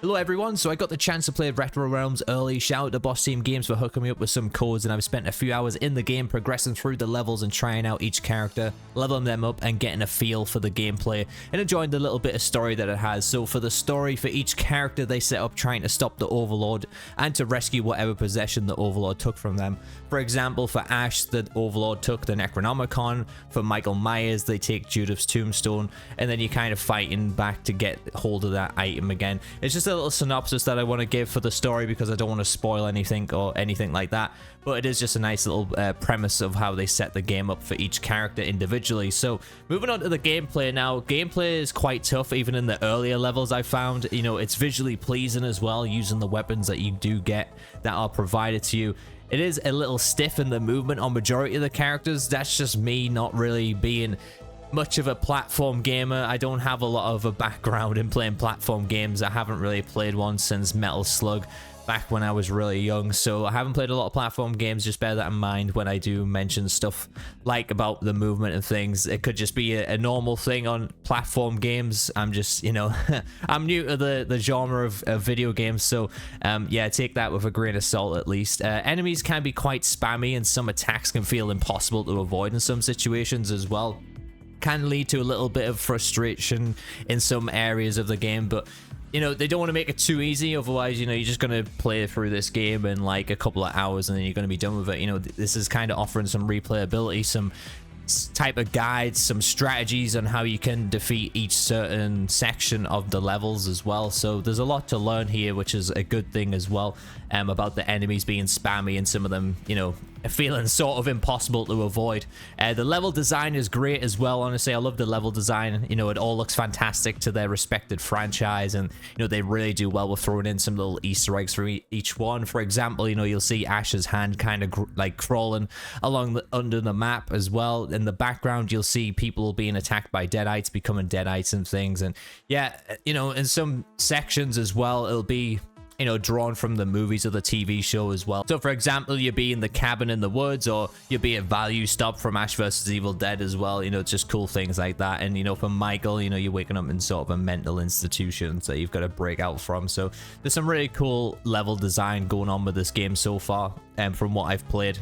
Hello everyone, so I got the chance to play RetroRealms early. Shout out to Boss Team Games for hooking me up with some codes, and I've spent a few hours in the game progressing through the levels and trying out each character, leveling them up and getting a feel for the gameplay and enjoying the little bit of story that it has. So for the story, for each character they set up trying to stop the Overlord and to rescue whatever possession the Overlord took from them. For example, for Ash, the Overlord took the Necronomicon. For Michael Myers, they take Judith's Tombstone, and then you're kind of fighting back to get hold of that item again. It's just a little synopsis that I want to give for the story because I don't want to spoil anything or anything like that, but it is just a nice little premise of how they set the game up for each character individually. So moving on to the gameplay now. Gameplay is quite tough even in the earlier levels. I found, you know, it's visually pleasing as well, using the weapons that you do get that are provided to you. It is a little stiff in the movement on majority of the characters. That's just me not really being much of a platform gamer. I don't have a lot of a background in playing platform games. I haven't really played one since Metal Slug back when I was really young, so I haven't played a lot of platform games. Just bear that in mind when I do mention stuff like about the movement and things. It could just be a normal thing on platform games. I'm just, you know, I'm new to the genre of video games, so yeah, take that with a grain of salt at least. Enemies can be quite spammy and some attacks can feel impossible to avoid in some situations as well. Can lead to a little bit of frustration in some areas of the game, but you know, they don't want to make it too easy, otherwise, you know, you're just going to play through this game in like a couple of hours and then you're going to be done with it. You know, this is kind of offering some replayability, some type of guides, some strategies on how you can defeat each certain section of the levels as well. So there's a lot to learn here, which is a good thing as well, about the enemies being spammy and some of them, you know, feeling sort of impossible to avoid. The level design is great as well. Honestly, I love the level design. You know, it all looks fantastic to their respected franchise, and you know, they really do well with throwing in some little Easter eggs for each one. For example, you know, you'll see Ash's hand kind of like crawling along under the map as well. In the background, you'll see people being attacked by deadites, becoming deadites and things. And yeah, you know, in some sections as well, it'll be, you know, drawn from the movies or the TV show as well. So for example, you'll be in the cabin in the woods, or you'll be at Value Stop from Ash vs Evil Dead as well. You know, it's just cool things like that. And you know, for Michael, you know, you're waking up in sort of a mental institution that you've got to break out from. So there's some really cool level design going on with this game so far, from what I've played.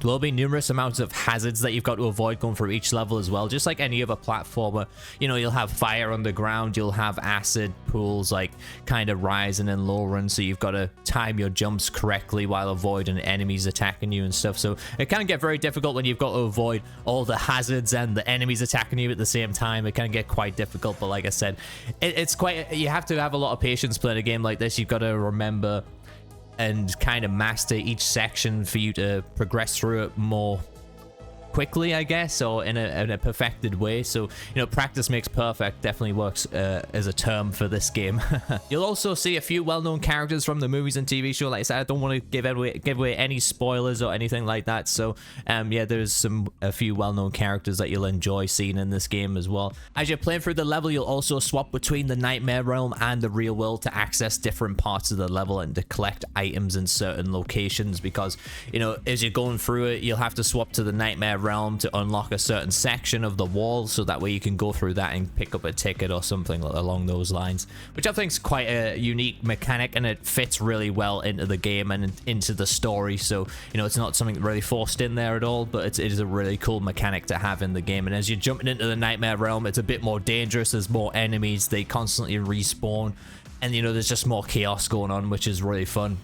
There will be numerous amounts of hazards that you've got to avoid going through each level as well, just like any other platformer. You know, you'll have fire underground, you'll have acid pools like kind of rising and lowering, so you've got to time your jumps correctly while avoiding enemies attacking you and stuff. So it can get very difficult when you've got to avoid all the hazards and the enemies attacking you at the same time. It can get quite difficult, but like I said, it's quite, you have to have a lot of patience playing a game like this. You've got to remember and kind of master each section for you to progress through it more quickly, I guess, or in a perfected way. So, you know, practice makes perfect definitely works as a term for this game. You'll also see a few well-known characters from the movies and TV show. Like I said, I don't want to give away any spoilers or anything like that. So yeah, there's a few well-known characters that you'll enjoy seeing in this game as well. As you're playing through the level, you'll also swap between the Nightmare Realm and the real world to access different parts of the level and to collect items in certain locations, because, you know, as you're going through it, you'll have to swap to the Nightmare Realm to unlock a certain section of the wall, so that way you can go through that and pick up a ticket or something along those lines, which I think is quite a unique mechanic, and it fits really well into the game and into the story. So, you know, it's not something really forced in there at all, but it is a really cool mechanic to have in the game. And as you're jumping into the Nightmare Realm, it's a bit more dangerous. There's more enemies, they constantly respawn, and you know, there's just more chaos going on, which is really fun.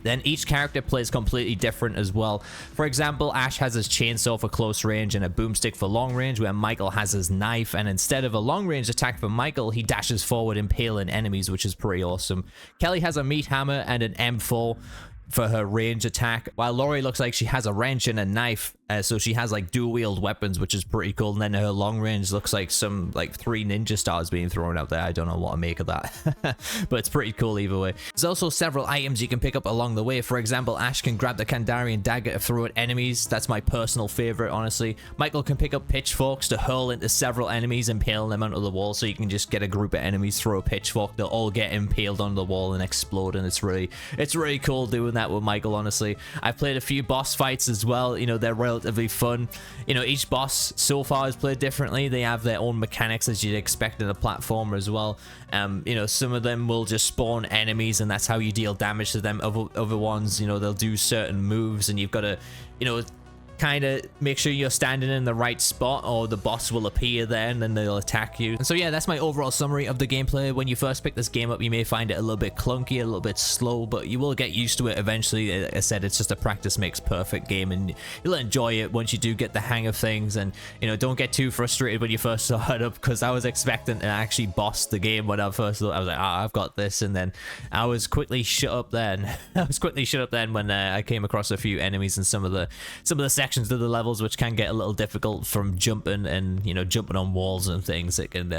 Then each character plays completely different as well. For example, Ash has his chainsaw for close range and a boomstick for long range, where Michael has his knife, and instead of a long range attack from Michael, he dashes forward impaling enemies, which is pretty awesome. Kelly has a meat hammer and an M4 for her range attack, while Laurie looks like she has a wrench and a knife, so she has like dual wield weapons, which is pretty cool. And then her long range looks like some like 3 ninja stars being thrown out there. I don't know what to make of that, but it's pretty cool either way. There's also several items you can pick up along the way. For example, Ash can grab the Kandarian dagger to throw at enemies. That's my personal favorite, honestly. Michael can pick up pitchforks to hurl into several enemies, impaling them onto the wall. So you can just get a group of enemies, throw a pitchfork, they'll all get impaled on the wall and explode, and it's really cool doing that with Michael. Honestly, I've played a few boss fights as well. You know, they're relatively fun. You know, each boss so far is played differently. They have their own mechanics, as you'd expect in a platformer as well. You know, some of them will just spawn enemies and that's how you deal damage to them. Other ones, you know, they'll do certain moves and you've got to, you know, kind of make sure you're standing in the right spot or the boss will appear there and then they'll attack you. And so yeah, that's my overall summary of the gameplay. When you first pick this game up, you may find it a little bit clunky, a little bit slow, but you will get used to it eventually. Like I said, it's just a practice makes perfect game and you'll enjoy it once you do get the hang of things. And you know, don't get too frustrated when you first start up, because I was expecting to actually boss the game when I first looked. I was like, I've got this, and then I was quickly shut up then. When I came across a few enemies and some of the sections of the levels, which can get a little difficult from jumping and, you know, jumping on walls and things. It can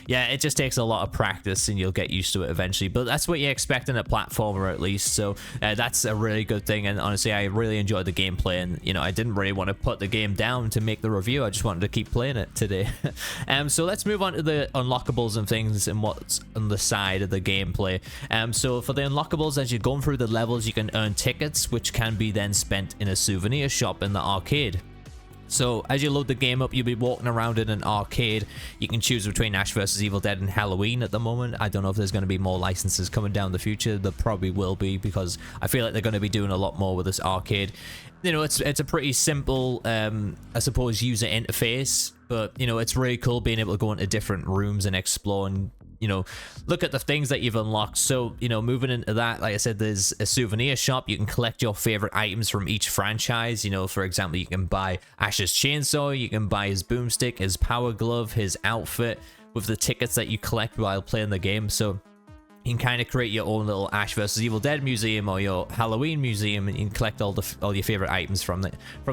yeah, it just takes a lot of practice and you'll get used to it eventually, but that's what you expect in a platformer at least. So that's a really good thing, and honestly I really enjoyed the gameplay, and you know, I didn't really want to put the game down to make the review. I just wanted to keep playing it today. So let's move on to the unlockables and things and what's on the side of the gameplay. So for the unlockables, as you're going through the levels, you can earn tickets which can be then spent in a souvenir shop in the arcade. So as you load the game up, you'll be walking around in an arcade. You can choose between Ash vs Evil Dead and Halloween at the moment. I don't know if there's going to be more licenses coming down the future. There probably will be, because I feel like they're going to be doing a lot more with this arcade. You know, it's a pretty simple, I suppose, user interface, but you know, it's really cool being able to go into different rooms and explore and, you know, look at the things that you've unlocked. So, you know, moving into that, like I said, there's a souvenir shop. You can collect your favorite items from each franchise. You know, for example, you can buy Ash's chainsaw, you can buy his boomstick, his power glove, his outfit with the tickets that you collect while playing the game. So you can kind of create your own little Ash vs Evil Dead museum or your Halloween museum, and you can collect all your favorite items from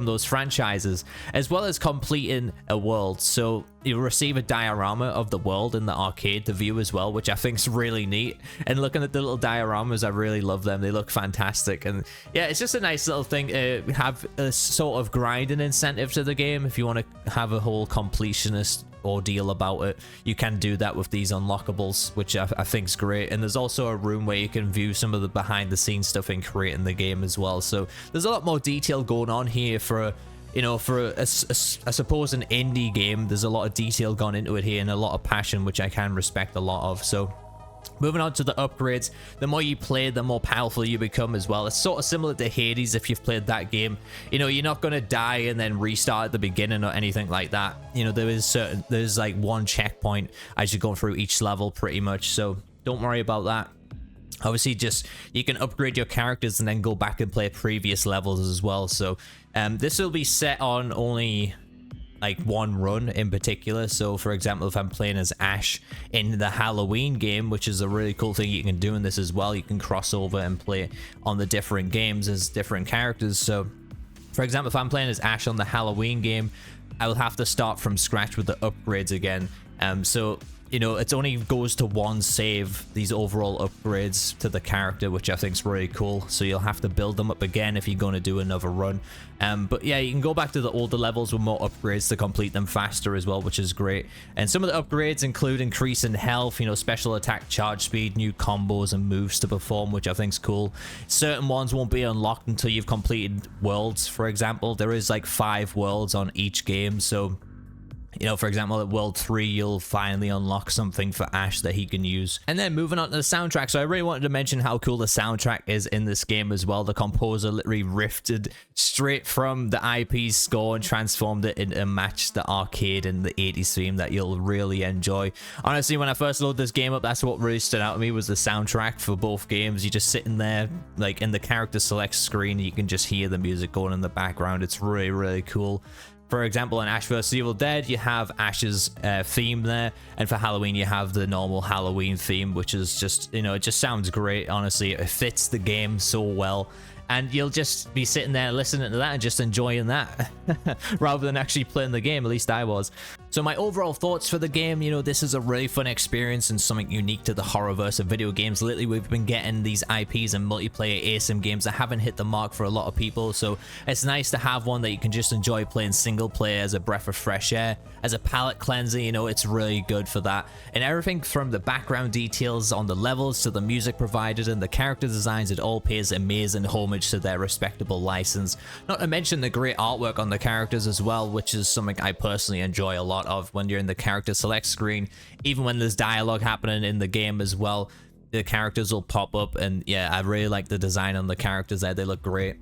those franchises, as well as completing a world. So you'll receive a diorama of the world in the arcade to view as well, which I think is really neat. And looking at the little dioramas, I really love them. They look fantastic, and yeah, it's just a nice little thing to have a sort of grinding incentive to the game. If you want to have a whole completionist ordeal about it, you can do that with these unlockables, which I think is great. And there's also a room where you can view some of the behind the scenes stuff in creating the game as well. So there's a lot more detail going on here for, you know, for I suppose an indie game. There's a lot of detail gone into it here and a lot of passion, which I can respect a lot of. So moving on to the upgrades, the more you play, the more powerful you become as well. It's sort of similar to Hades if you've played that game. You know, you're not going to die and then restart at the beginning or anything like that. You know, there's like one checkpoint as you're going through each level pretty much, so don't worry about that. Obviously, just you can upgrade your characters and then go back and play previous levels as well. So this will be set on only like one run in particular. So for example, if I'm playing as Ash in the Halloween game, which is a really cool thing you can do in this as well, you can cross over and play on the different games as different characters. So for example, if I'm playing as Ash on the Halloween game, I will have to start from scratch with the upgrades again. So you know, it only goes to one save, these overall upgrades to the character, which I think is really cool. So you'll have to build them up again if you're going to do another run. But yeah, you can go back to the older levels with more upgrades to complete them faster as well, which is great. And some of the upgrades include increase in health, you know, special attack charge speed, new combos and moves to perform, which I think is cool. Certain ones won't be unlocked until you've completed worlds. For example, there is like 5 worlds on each game, so you know, for example, at World 3, you'll finally unlock something for Ash that he can use. And then moving on to the soundtrack. So I really wanted to mention how cool the soundtrack is in this game as well. The composer literally riffed straight from the IP score and transformed it into a match the arcade and the 80s theme that you'll really enjoy. Honestly, when I first loaded this game up, that's what really stood out to me, was the soundtrack for both games. You're just sitting there, like in the character select screen, you can just hear the music going in the background. It's really, really cool. For example, in Ash vs Evil Dead, you have Ash's theme there, and for Halloween, you have the normal Halloween theme, which is just, you know, it just sounds great, honestly. It fits the game so well, and you'll just be sitting there listening to that and just enjoying that, rather than actually playing the game, at least I was. So my overall thoughts for the game, you know, this is a really fun experience and something unique to the horrorverse of video games. Lately, we've been getting these IPs and multiplayer ASIM games that haven't hit the mark for a lot of people, so it's nice to have one that you can just enjoy playing single player as a breath of fresh air, as a palette cleanser. You know, it's really good for that. And everything from the background details on the levels to the music provided and the character designs, it all pays amazing homage to their respectable license. Not to mention the great artwork on the characters as well, which is something I personally enjoy a lot of when you're in the character select screen. Even when there's dialogue happening in the game as well, the characters will pop up, and yeah, I really like the design on the characters there. They look great.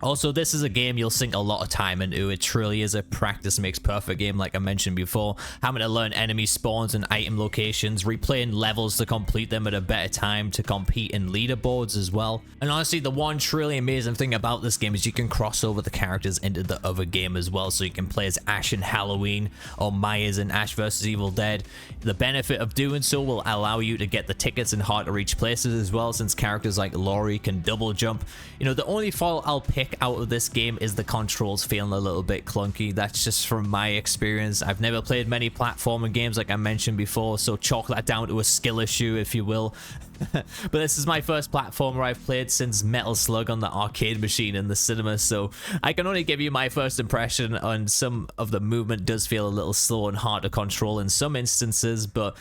Also, this is a game you'll sink a lot of time into. It truly is a practice makes perfect game, like I mentioned before. Having to learn enemy spawns and item locations, replaying levels to complete them at a better time, to compete in leaderboards as well. And honestly, the one truly amazing thing about this game is you can cross over the characters into the other game as well. So you can play as Ash in Halloween or Myers in Ash vs Evil Dead. The benefit of doing so will allow you to get the tickets in hard to reach places as well, since characters like Laurie can double jump. You know, the only fault I'll pick out of this game is the controls feeling a little bit clunky. That's just from my experience. I've never played many platforming games like I mentioned before, so chalk that down to a skill issue if you will. But this is my first platformer I've played since Metal Slug on the arcade machine in the cinema, so I can only give you my first impression. On some of the movement does feel a little slow and hard to control in some instances, but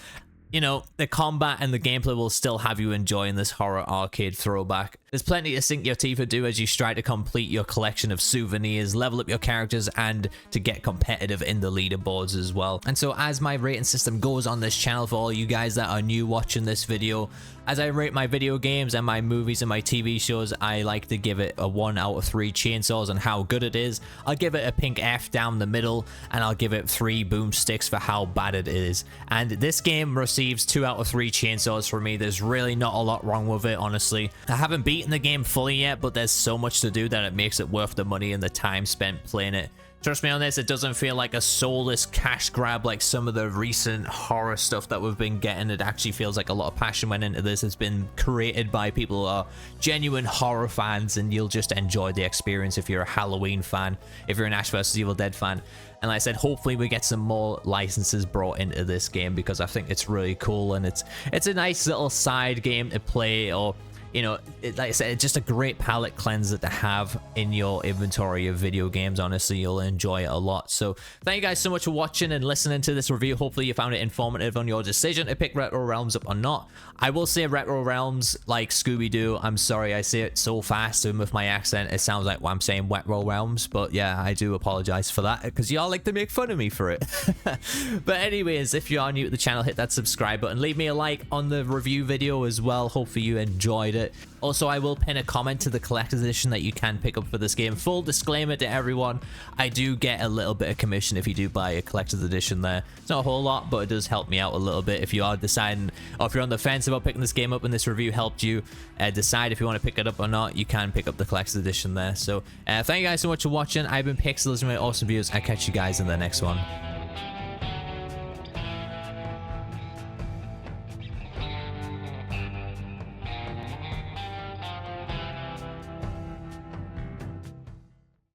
you know, the combat and the gameplay will still have you enjoying this horror arcade throwback. There's plenty to sink your teeth into as you strive to complete your collection of souvenirs, level up your characters, and to get competitive in the leaderboards as well. And so as my rating system goes on this channel, for all you guys that are new watching this video, as I rate my video games and my movies and my TV shows, I like to give it a 1 out of 3 chainsaws on how good it is. I'll give it a pink F down the middle, and I'll give it 3 boomsticks for how bad it is. And this game receives 2 out of 3 chainsaws for me. There's really not a lot wrong with it, honestly. I haven't beaten the game fully yet, but there's so much to do that it makes it worth the money and the time spent playing it. Trust me on this, it doesn't feel like a soulless cash grab like some of the recent horror stuff that we've been getting. It actually feels like a lot of passion went into this. It's been created by people who are genuine horror fans, and you'll just enjoy the experience if you're a Halloween fan, if you're an Ash vs Evil Dead fan. And like I said, hopefully we get some more licenses brought into this game, because I think it's really cool, and it's a nice little side game to play, or you know, like I said, it's just a great palette cleanser to have in your inventory of video games. Honestly, you'll enjoy it a lot. So thank you guys so much for watching and listening to this review. Hopefully you found it informative on your decision to pick RetroRealms up or not. I will say RetroRealms like Scooby-Doo. I'm sorry I say it so fast, and with my accent it sounds like I'm saying RetroRealms, but yeah, I do apologize for that, because y'all like to make fun of me for it. But anyways, if you are new to the channel, hit that subscribe button, leave me a like on the review video as well. Hopefully you enjoyed it. Also, I will pin a comment to the collector's edition that you can pick up for this game. Full disclaimer to everyone, I do get a little bit of commission if you do buy a collector's edition there. It's not a whole lot, but it does help me out a little bit. If you are deciding, or if you're on the fence about picking this game up and this review helped you decide if you want to pick it up or not, you can pick up the collector's edition there. So thank you guys so much for watching. I've been Pixel, my awesome views. I'll catch you guys in the next one.